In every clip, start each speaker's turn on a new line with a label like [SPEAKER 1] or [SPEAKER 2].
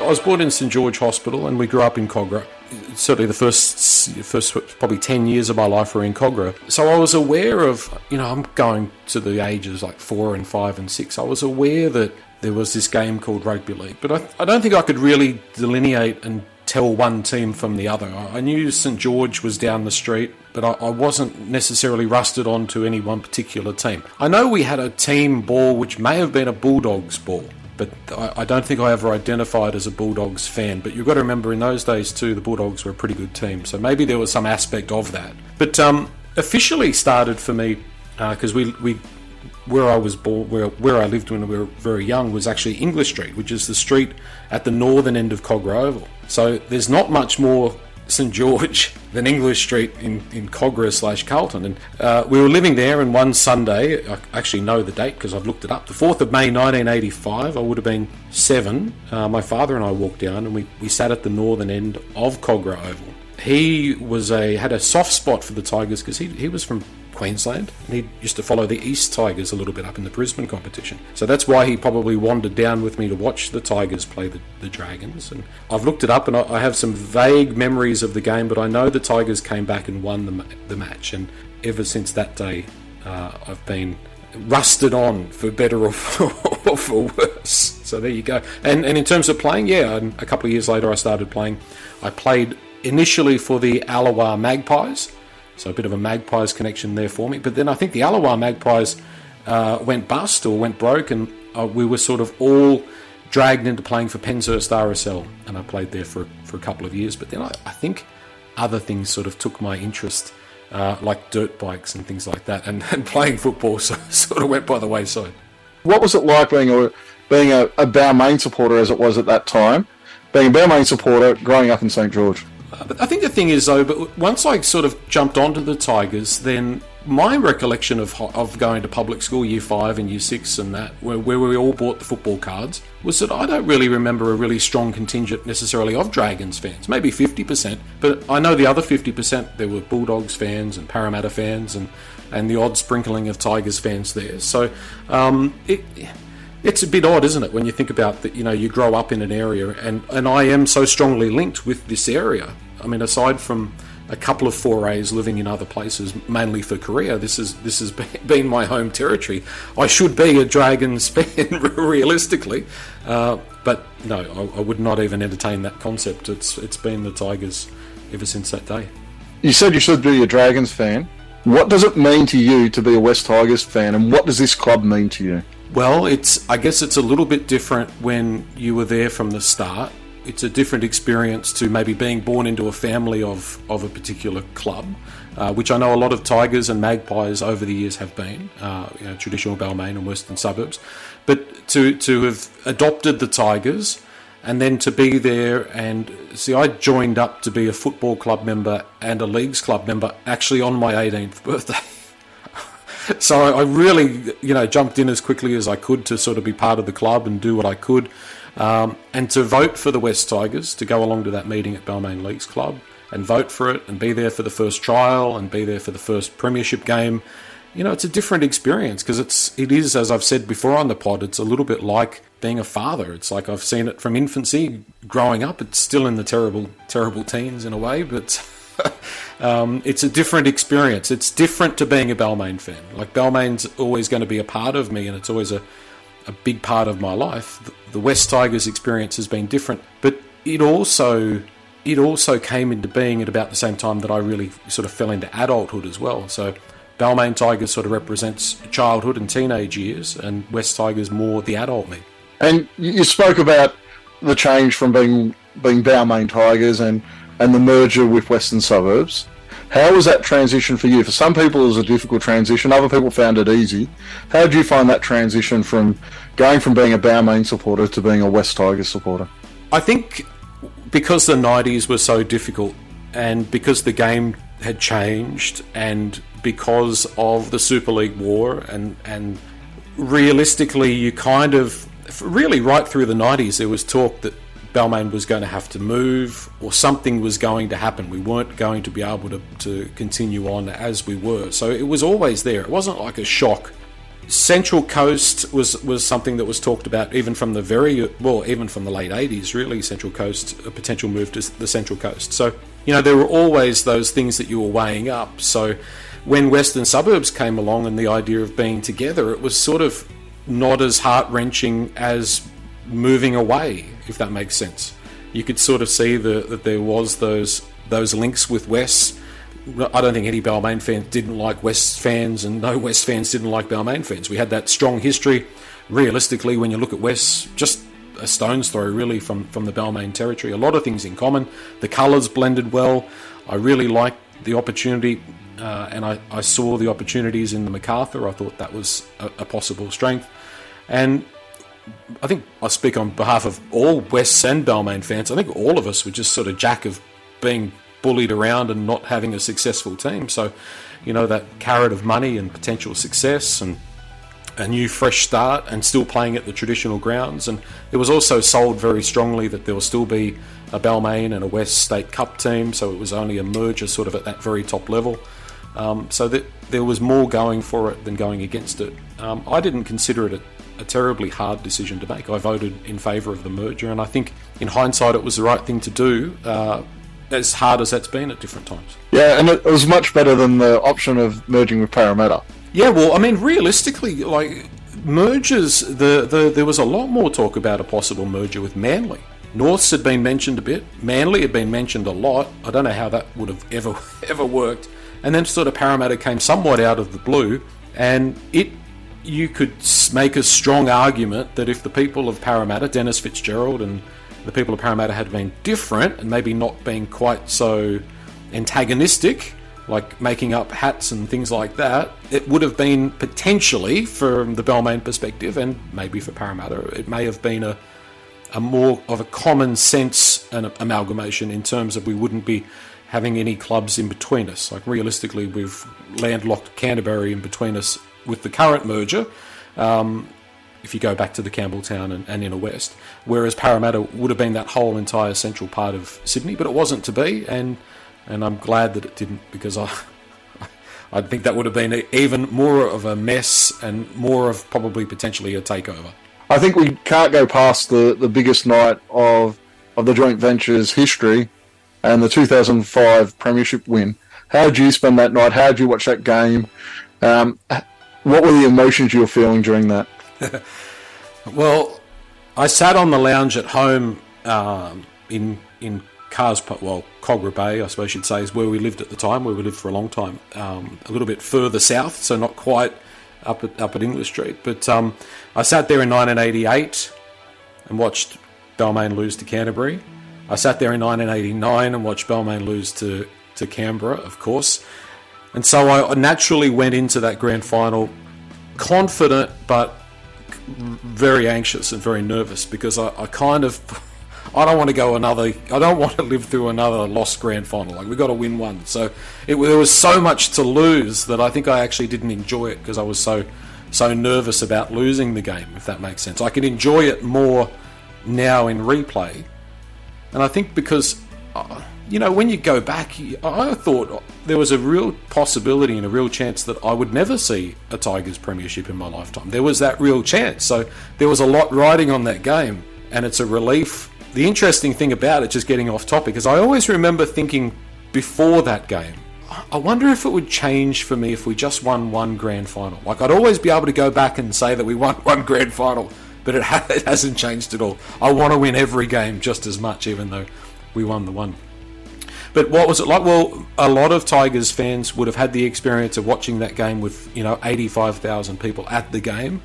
[SPEAKER 1] I was born in St George Hospital and we grew up in Kogarah. Certainly the first probably 10 years of my life were in Kogarah. So I was aware of, I'm going to the ages like 4 and 5 and 6. I was aware that there was this game called rugby league. But I don't think I could really delineate and tell one team from the other. I knew St George was down the street, but I wasn't necessarily rusted onto any one particular team. I know we had a team ball which may have been a Bulldogs ball, but I don't think I ever identified as a Bulldogs fan. But you've got to remember in those days too, the Bulldogs were a pretty good team, so maybe there was some aspect of that. But officially started for me because where I was born, where I lived when we were very young, was actually English Street, which is the street at the northern end of Kogarah Oval. So there's not much more St George than English Street in Kogarah / Carlton. And we were living there, and one Sunday, I actually know the date because I've looked it up, the 4th of May 1985, I would have been 7, my father and I walked down and we sat at the northern end of Kogarah Oval. He had a soft spot for the Tigers because he was from Queensland, and he used to follow the East Tigers a little bit up in the Brisbane competition. So that's why he probably wandered down with me to watch the Tigers play the Dragons. And I've looked it up, and I have some vague memories of the game, but I know the Tigers came back and won the match. And ever since that day, I've been rusted on, for better or for worse. So there you go. And in terms of playing, a couple of years later I started playing. I played initially for the Allawah Magpies, so a bit of a Magpies connection there for me. But then I think the Allawah Magpies went bust or went broke, and we were sort of all dragged into playing for Penshurst RSL, and I played there for a couple of years. But then I think other things sort of took my interest, like dirt bikes and things like that, and playing football sort of went by the wayside.
[SPEAKER 2] What was it like being a Balmain supporter, as it was at that time, being a Balmain supporter growing up in St George?
[SPEAKER 1] But I think the thing is, though, but once I sort of jumped onto the Tigers, then my recollection of going to public school, year 5 and year 6 and that, where we all bought the football cards, was that I don't really remember a really strong contingent necessarily of Dragons fans, maybe 50%, but I know the other 50%, there were Bulldogs fans and Parramatta fans and the odd sprinkling of Tigers fans there. So it's a bit odd, isn't it, when you think about that, you grow up in an area, and I am so strongly linked with this area. I mean, aside from a couple of forays living in other places, mainly for career, this has been my home territory. I should be a Dragons fan, realistically, but no, I would not even entertain that concept. It's been the Tigers ever since that day.
[SPEAKER 2] You said you should be a Dragons fan. What does it mean to you to be a West Tigers fan, and what does this club mean to you?
[SPEAKER 1] Well, I guess it's a little bit different when you were there from the start. It's a different experience to maybe being born into a family of a particular club, which I know a lot of Tigers and Magpies over the years have been, traditional Balmain and Western Suburbs. But to have adopted the Tigers and then to be there and see, I joined up to be a football club member and a leagues club member actually on my 18th birthday. So I really, jumped in as quickly as I could to sort of be part of the club and do what I could. And to vote for the West Tigers, to go along to that meeting at Balmain Leagues Club and vote for it and be there for the first trial and be there for the first premiership game. It's a different experience because it is, as I've said before on the pod, it's a little bit like being a father. It's like I've seen it from infancy, growing up. It's still in the terrible, terrible teens in a way, but it's a different experience. It's different to being a Balmain fan. Like, Balmain's always going to be a part of me, and it's always a big part of my life. The West Tigers experience has been different, but it also came into being at about the same time that I really sort of fell into adulthood as well. So Balmain Tigers sort of represents childhood and teenage years, and West Tigers more the adult me.
[SPEAKER 2] And you spoke about the change from being Balmain Tigers and the merger with Western Suburbs. How was that transition for you? For some people it was a difficult transition, other people found it easy. How did you find that transition from going from being a Balmain supporter to being a West Tigers supporter?
[SPEAKER 1] I think because the 90s were so difficult, and because the game had changed, and because of the Super League war, and realistically you kind of, really right through the 90s, there was talk that Balmain was going to have to move, or something was going to happen. We weren't going to be able to continue on as we were. So it was always there. It wasn't like a shock Central Coast was something that was talked about even from the even from the late 80s, really. Central Coast, a potential move to the Central Coast. So, there were always those things that you were weighing up. So when Western Suburbs came along and the idea of being together, it was sort of not as heart-wrenching as moving away, if that makes sense. You could sort of see that there was those links with West. I don't think any Balmain fans didn't like West fans, and no West fans didn't like Balmain fans. We had that strong history. Realistically, when you look at West, just a stone's throw really from the Balmain territory. A lot of things in common. The colours blended well. I really liked the opportunity, and I saw the opportunities in the MacArthur. I thought that was a possible strength. And I think I speak on behalf of all West and Balmain fans. I think all of us were just sort of jack of being bullied around and not having a successful team. So, that carrot of money and potential success and a new fresh start and still playing at the traditional grounds. And it was also sold very strongly that there will still be a Balmain and a West State Cup team, so it was only a merger sort of at that very top level. So that there was more going for it than going against it. I didn't consider it a terribly hard decision to make. I voted in favour of the merger, and I think in hindsight it was the right thing to do, as hard as that's been at different times.
[SPEAKER 2] Yeah, and it was much better than the option of merging with Parramatta.
[SPEAKER 1] Yeah, well, I mean, realistically, like, mergers, there was a lot more talk about a possible merger with Manly. Norths had been mentioned a bit. Manly had been mentioned a lot. I don't know how that would have ever worked. And then sort of Parramatta came somewhat out of the blue, and you could make a strong argument that if the people of Parramatta, Dennis Fitzgerald and the people of Parramatta had been different and maybe not being quite so antagonistic, like making up hats and things like that, it would have been potentially, from the Balmain perspective, and maybe for Parramatta, it may have been a more of a common sense and amalgamation in terms of we wouldn't be having any clubs in between us. Like, realistically, we've landlocked Canterbury in between us with the current merger, if you go back to the Campbelltown and Inner West, whereas Parramatta would have been that whole entire central part of Sydney, but it wasn't to be, and I'm glad that it didn't, because I think that would have been even more of a mess and more of probably potentially a takeover.
[SPEAKER 2] I think we can't go past the biggest night of the joint venture's history and the 2005 Premiership win. How did you spend that night? How did you watch that game? What were the emotions you were feeling during that?
[SPEAKER 1] Well, I sat on the lounge at home in Kogarah Bay, I suppose you'd say, is where we lived at the time, where we lived for a long time, a little bit further south, so not quite up at English Street. But I sat there in 1988 and watched Balmain lose to Canterbury. I sat there in 1989 and watched Balmain lose to Canberra, of course. And so I naturally went into that grand final confident but very anxious and very nervous, because I don't want to live through another lost grand final. Like, we've got to win one. So there was so much to lose that I think I actually didn't enjoy it, because I was so nervous about losing the game, if that makes sense. I can enjoy it more now in replay. And I think because, when you go back, I thought there was a real possibility and a real chance that I would never see a Tigers premiership in my lifetime. There was that real chance. So there was a lot riding on that game, and it's a relief. The interesting thing about it, just getting off topic, is I always remember thinking before that game, I wonder if it would change for me if we just won one grand final. Like, I'd always be able to go back and say that we won one grand final, but it hasn't changed at all. I want to win every game just as much, even though we won the one. But what was it like? Well, a lot of Tigers fans would have had the experience of watching that game with, 85,000 people at the game,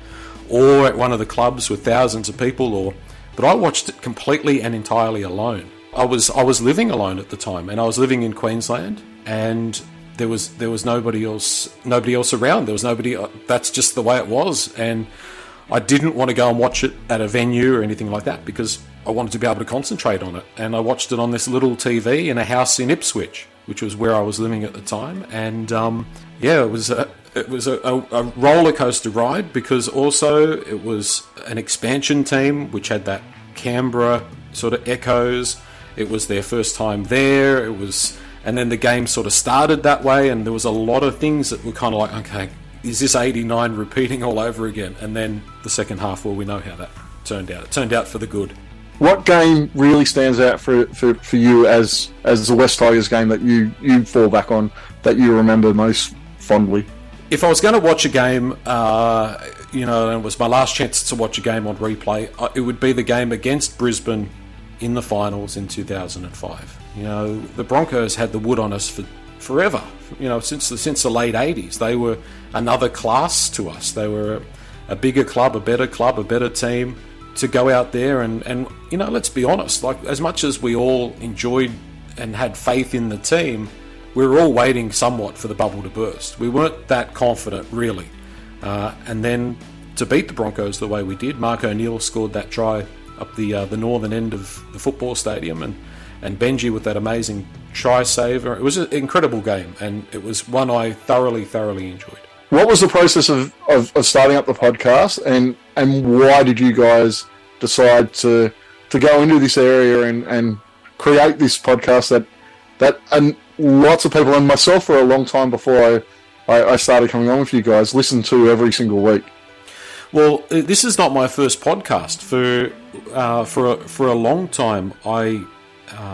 [SPEAKER 1] or at one of the clubs with thousands of people, but I watched it completely and entirely alone. I was living alone at the time, and I was living in Queensland, and there was nobody else around. There was nobody. That's just the way it was, and I didn't want to go and watch it at a venue or anything like that, because I wanted to be able to concentrate on it. And I watched it on this little TV in a house in Ipswich, which was where I was living at the time. And it was a roller coaster ride, because also it was an expansion team which had that Canberra sort of echoes. It was their first time there. And then the game sort of started that way, and there was a lot of things that were kind of like, okay, is this 89 repeating all over again? And then the second half, well, we know how that turned out. It turned out for the good.
[SPEAKER 2] What game really stands out for you as the West Tigers game that you fall back on, that you remember most fondly?
[SPEAKER 1] If I was going to watch a game, and it was my last chance to watch a game on replay, it would be the game against Brisbane in the finals in 2005. The Broncos had the wood on us for forever. Since the late 80s, they were another class to us. They were a bigger club, a better team. To go out there and let's be honest, like, as much as we all enjoyed and had faith in the team, we were all waiting somewhat for the bubble to burst. We weren't that confident, really. And then to beat the Broncos the way we did, Mark O'Neill scored that try up the northern end of the football stadium, and Benji with that amazing try saver. It was an incredible game, and it was one I thoroughly enjoyed.
[SPEAKER 2] What was the process of starting up the podcast, and why did you guys decide to go into this area and create this podcast that and lots of people, and myself for a long time before I started coming on with you guys, listened to every single week?
[SPEAKER 1] Well, this is not my first podcast. For a long time, I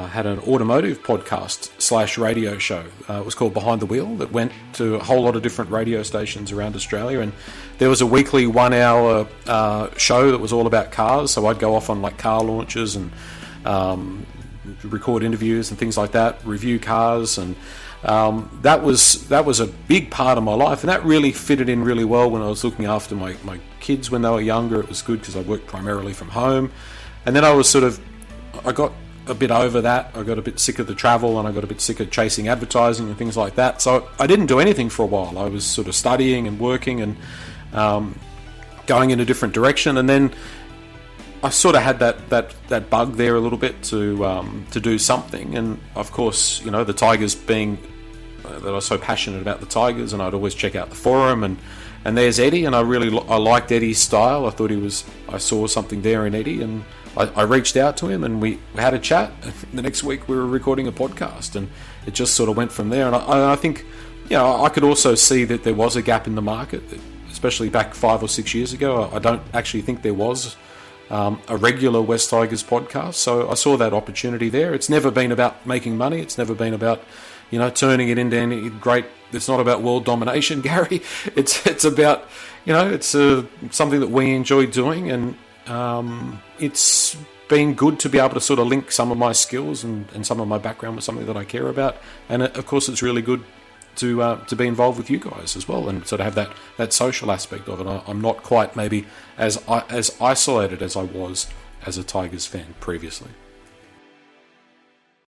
[SPEAKER 1] had an automotive podcast / radio show. It was called Behind the Wheel, that went to a whole lot of different radio stations around Australia, and there was a weekly 1 hour show that was all about cars. So I'd go off on like car launches and record interviews and things like that, review cars, and that was a big part of my life, and that really fitted in really well when I was looking after my kids when they were younger. It was good because I worked primarily from home, and then I got a bit over that. I got a bit sick of the travel, and I got a bit sick of chasing advertising and things like that. So I didn't do anything for a while. I was sort of studying and working and going in a different direction, and then I sort of had that bug there a little bit to do something. And of course, the Tigers being that I was so passionate about the Tigers, and I'd always check out the forum, and there's Eddie, and I liked Eddie's style. I saw something there in Eddie, and I reached out to him, and we had a chat. The next week we were recording a podcast, and it just sort of went from there. And I think, I could also see that there was a gap in the market, especially back 5 or 6 years ago. I don't actually think there was a regular West Tigers podcast, so I saw that opportunity there. It's never been about making money. It's never been about turning it into any great. It's not about world domination, Gary. It's about it's something that we enjoy doing, and it's been good to be able to sort of link some of my skills and some of my background with something that I care about. And of course, it's really good to be involved with you guys as well, and sort of have that social aspect of it. I'm not quite maybe as isolated as I was as a Tigers fan previously.